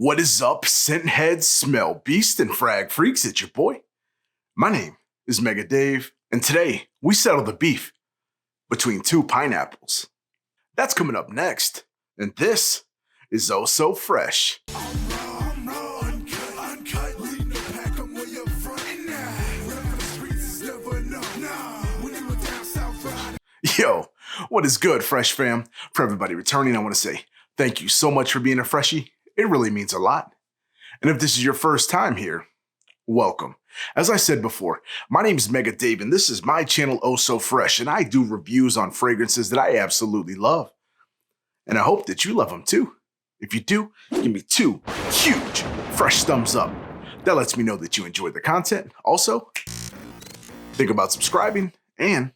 What is up, scent heads, smell beast, and frag freaks? It's your boy. My name is Mega Dave, and today we settle the beef between two pineapples. That's coming up next, and this is Eau So Fraiche. Yo, what is good, Fresh fam? For everybody returning, I want to say thank you so much for being a freshie. It really means a lot. And if this is your first time here, welcome. As I said before, my name is Mega Dave, and this is my channel, Oh So Fraiche, and I do reviews on fragrances that I absolutely love. And I hope that you love them too. If you do, give me 2 huge, fresh thumbs up. That lets me know that you enjoyed the content. Also, think about subscribing and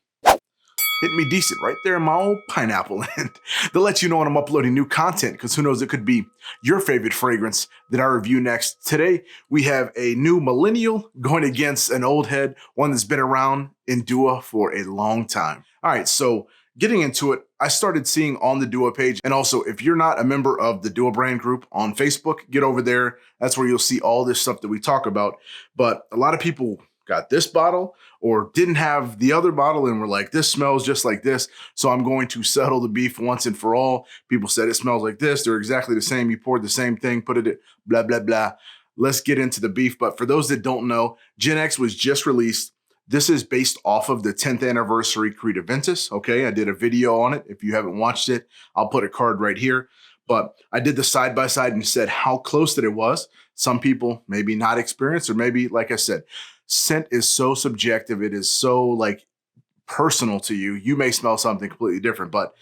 hit me decent right there in my old pineapple end. That lets you know when I'm uploading new content, because who knows, it could be your favorite fragrance that I review next. Today, we have a new millennial going against an old head, one that's been around in Dua for a long time. All right, so getting into it, I started seeing on the Dua page, and also if you're not a member of the Dua brand group on Facebook, get over there. That's where you'll see all this stuff that we talk about. But a lot of people got this bottle or didn't have the other bottle and were like, this smells just like this, so I'm going to settle the beef once and for all. People said it smells like this. They're exactly the same. You poured the same thing, put it, blah, blah, blah. Let's get into the beef. But for those that don't know, Gen X was just released. This is based off of the 10th anniversary Creed Aventus. Okay, I did a video on it. If you haven't watched it, I'll put a card right here. But I did the side-by-side and said how close that it was. Some people maybe not experienced, or maybe, like I said, scent is so subjective. It is so like personal to you. You may smell something completely different, but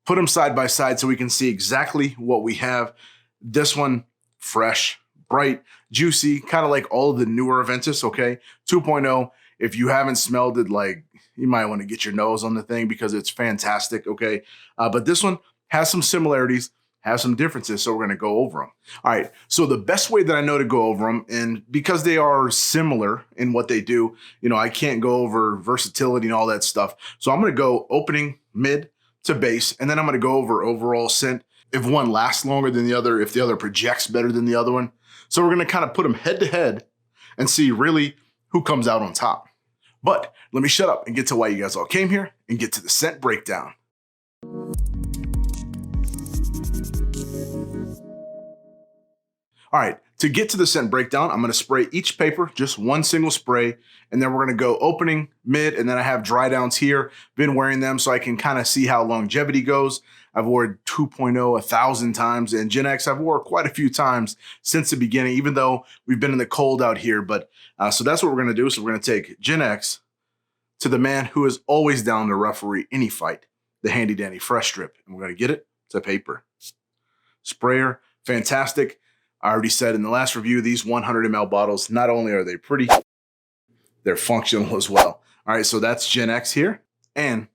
put them side by side so we can see exactly what we have. This one, fresh, bright, juicy, kind of like all of the newer Aventus, okay? 2.0, if you haven't smelled it, like you might want to get your nose on the thing because it's fantastic, okay? But this one has some similarities, have some differences, so we're going to go over them. All right, so the best way that I know to go over them, and because they are similar in what they do, you know, I can't go over versatility and all that stuff. So I'm going to go opening, mid to base, and then I'm going to go over overall scent, if one lasts longer than the other, if the other projects better than the other one. So we're going to kind of put them head to head and see really who comes out on top. But let me shut up and get to why you guys all came here and get to the scent breakdown. All right, to get to the scent breakdown, I'm going to spray each paper, just one single spray, and then we're going to go opening, mid, and then I have dry downs here. Been wearing them so I can kind of see how longevity goes. I've worn 2.0 1,000 times, and Gen X I've worn quite a few times since the beginning, even though we've been in the cold out here. But so that's what we're going to do. So we're going to take Gen X to the man who is always down to referee any fight, the handy dandy fresh strip, and we're going to get it to paper. Sprayer, fantastic. I already said in the last review, these 100 ml bottles, not only are they pretty, they're functional as well. All right, so that's Gen X here. And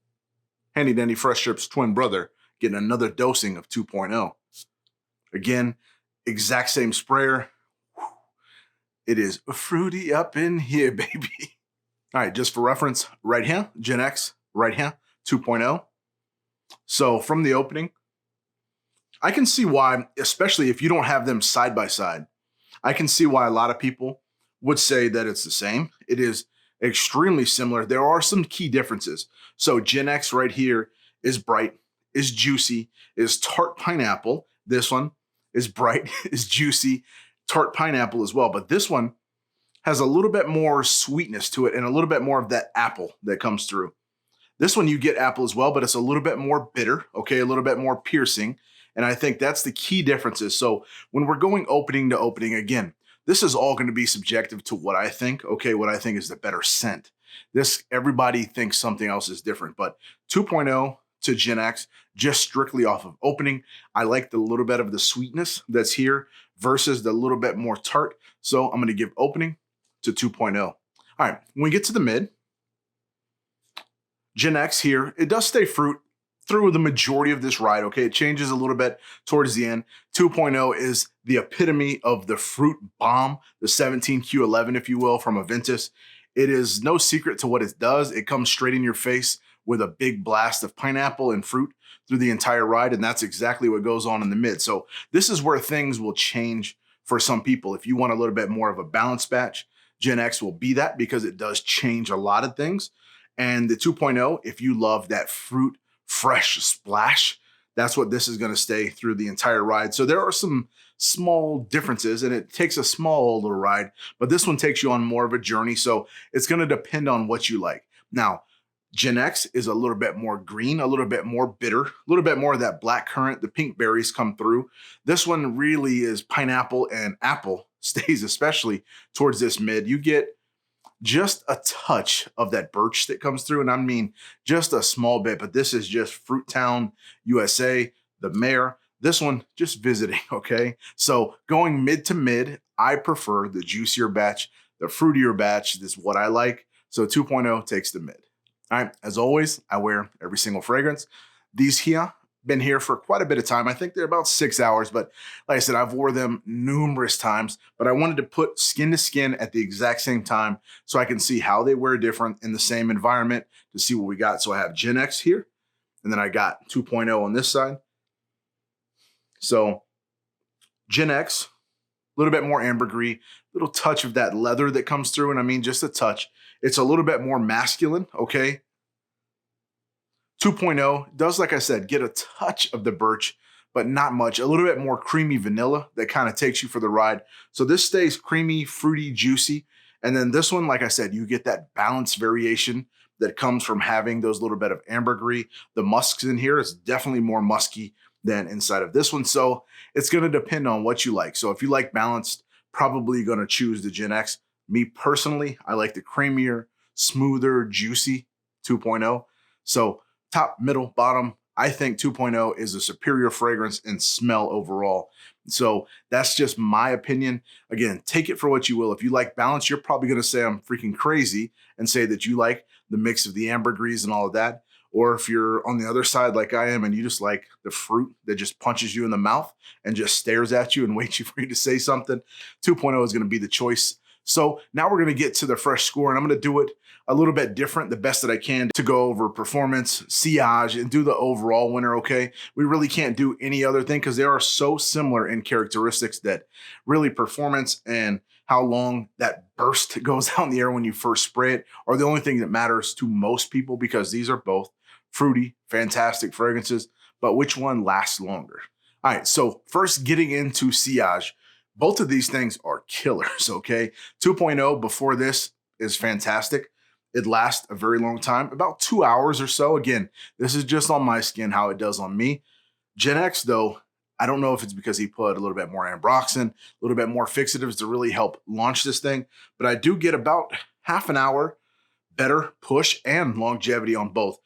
Handy Dandy Fresh Strip's twin brother getting another dosing of 2.0. Again, exact same sprayer. It is fruity up in here, baby. All right, just for reference, right here, Gen X, right here, 2.0. So from the opening, I can see why, especially if you don't have them side by side, I can see why a lot of people would say that it's the same. It is extremely similar. There are some key differences. So Gen X right here is bright, is juicy, is tart pineapple. This one is bright, is juicy, tart pineapple as well. But this one has a little bit more sweetness to it and a little bit more of that apple that comes through. This one you get apple as well, but it's a little bit more bitter, okay, a little bit more piercing. And I think that's the key differences. So when we're going opening to opening, again, this is all going to be subjective to what I think, okay, what I think is the better scent. This, everybody thinks something else is different, but 2.0 to Gen X, just strictly off of opening, I like the little bit of the sweetness that's here versus the little bit more tart. So I'm going to give opening to 2.0. All right, when we get to the mid, Gen X here, it does stay fruit through the majority of this ride, okay? It changes a little bit towards the end. 2.0 is the epitome of the fruit bomb, the 17Q11, if you will, from Aventus. It is no secret to what it does. It comes straight in your face with a big blast of pineapple and fruit through the entire ride, and that's exactly what goes on in the mid. So this is where things will change for some people. If you want a little bit more of a balanced batch, Gen X will be that because it does change a lot of things. And the 2.0, if you love that fruit fresh splash, that's what this is going to stay through the entire ride. So there are some small differences, and it takes a small little ride, but this one takes you on more of a journey. So it's going to depend on what you like. Now, Gen X is a little bit more green, a little bit more bitter, a little bit more of that black currant. The pink berries come through. This one really is pineapple and apple stays, especially towards this mid. You get just a touch of that birch that comes through. And I mean, just a small bit, but this is just Fruit Town, USA, the mayor. This one, just visiting, okay? So going mid to mid, I prefer the juicier batch, the fruitier batch. This is what I like. So 2.0 takes the mid. All right, as always, I wear every single fragrance. These here, been here for quite a bit of time. I think they're about 6 hours, but like I said, I've wore them numerous times, but I wanted to put skin to skin at the exact same time so I can see how they wear different in the same environment to see what we got. So I have Gen X here, and then I got 2.0 on this side. So Gen X, a little bit more ambergris, little touch of that leather that comes through, and I mean just a touch. It's a little bit more masculine, okay? 2.0 does, like I said, get a touch of the birch, but not much. A little bit more creamy vanilla that kind of takes you for the ride. So this stays creamy, fruity, juicy. And then this one, like I said, you get that balance variation that comes from having those little bit of ambergris. The musks in here is definitely more musky than inside of this one. So it's going to depend on what you like. So if you like balanced, probably going to choose the Gen X. Me personally, I like the creamier, smoother, juicy 2.0. So top, middle, bottom, I think 2.0 is a superior fragrance in smell overall. So that's just my opinion. Again, take it for what you will. If you like balance, you're probably going to say I'm freaking crazy and say that you like the mix of the ambergris and all of that. Or if you're on the other side like I am and you just like the fruit that just punches you in the mouth and just stares at you and waits for you to say something, 2.0 is going to be the choice. So now we're going to get to the fresh score, and I'm going to do it a little bit different, the best that I can, to go over performance, sillage, and do the overall winner, okay? We really can't do any other thing because they are so similar in characteristics that really performance and how long that burst goes out in the air when you first spray it are the only thing that matters to most people, because these are both fruity, fantastic fragrances, but which one lasts longer? All right, so first getting into sillage. Both of these things are killers, okay? 2.0 before this is fantastic. It lasts a very long time, about 2 hours or so. Again, this is just on my skin, how it does on me. Gen X, though, I don't know if it's because he put a little bit more ambroxan, a little bit more fixatives to really help launch this thing, but I do get about half an hour better push and longevity on both.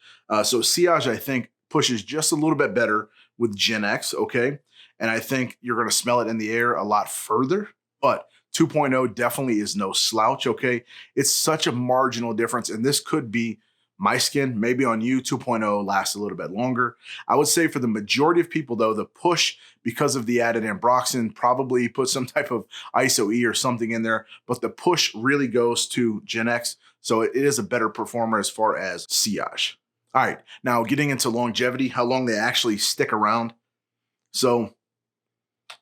So sillage, I think, pushes just a little bit better with Gen X, okay? And I think you're going to smell it in the air a lot further, but 2.0 definitely is no slouch, okay? It's such a marginal difference, and this could be my skin, maybe on you. 2.0 lasts a little bit longer. I would say for the majority of people, though, the push, because of the added ambroxan, probably put some type of ISO-E or something in there, but the push really goes to Gen X, so it is a better performer as far as sillage. All right, now getting into longevity, how long they actually stick around. So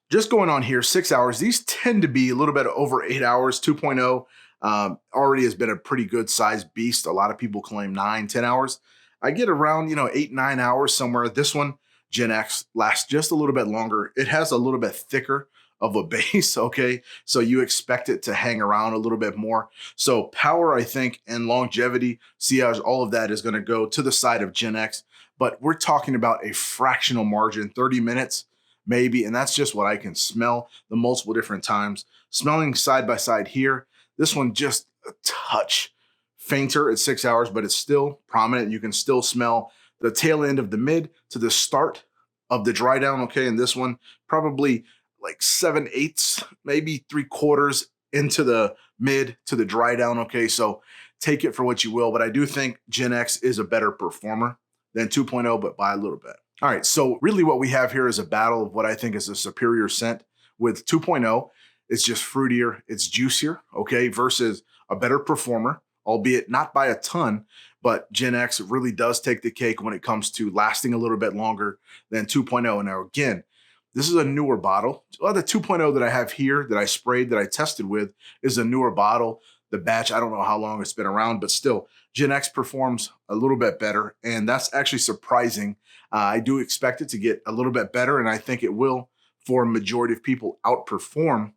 just going on here, 6 hours. These tend to be a little bit over 8 hours. 2.0 already has been a pretty good sized beast. A lot of people claim 9, 10 hours. I get around, 8, 9 hours somewhere. This one, Gen X, lasts just a little bit longer. It has a little bit thicker of a base, okay? So you expect it to hang around a little bit more. So power, I think, and longevity, sillage, all of that is going to go to the side of Gen X. But we're talking about a fractional margin, 30 minutes, maybe, and that's just what I can smell the multiple different times. Smelling side by side here, this one just a touch fainter at 6 hours, but it's still prominent. You can still smell the tail end of the mid to the start of the dry down, okay? And this one probably like 7/8, maybe 3/4 into the mid to the dry down, okay? So take it for what you will, but I do think Gen X is a better performer than 2.0, but by a little bit. All right, so really what we have here is a battle of what I think is a superior scent. With 2.0, it's just fruitier, it's juicier, okay, versus a better performer, albeit not by a ton, but Gen X really does take the cake when it comes to lasting a little bit longer than 2.0. Now, again, This is a newer bottle. Well, the 2.0 that I have here that I sprayed, that I tested with, is a newer bottle. The batch, I don't know how long it's been around, but still, Gen X performs a little bit better, and that's actually surprising. I do expect it to get a little bit better, and I think it will, for a majority of people, outperform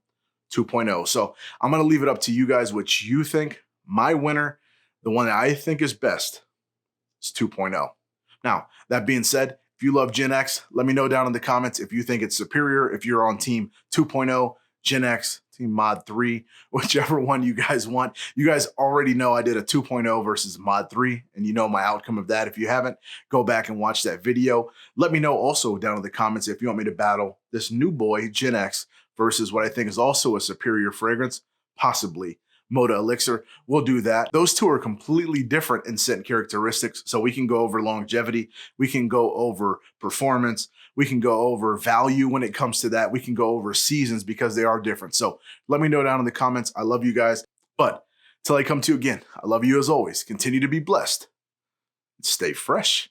2.0. So I'm going to leave it up to you guys what you think. My winner, the one that I think is best, is 2.0. Now, that being said, if you love Gen X, let me know down in the comments if you think it's superior, if you're on team 2.0, Gen X, team mod 3, whichever one you guys want. You guys already know I did a 2.0 versus mod 3, and you know my outcome of that. If you haven't, go back and watch that video. Let me know also down in the comments if you want me to battle this new boy, Gen X, versus what I think is also a superior fragrance, possibly Moda Elixir. We'll do that. Those two are completely different in scent characteristics, so we can go over longevity, we can go over performance, we can go over value when it comes to that, we can go over seasons because they are different. So let me know down in the comments. I love you guys, but till I come to you again, I love you as always. Continue to be blessed and stay fresh.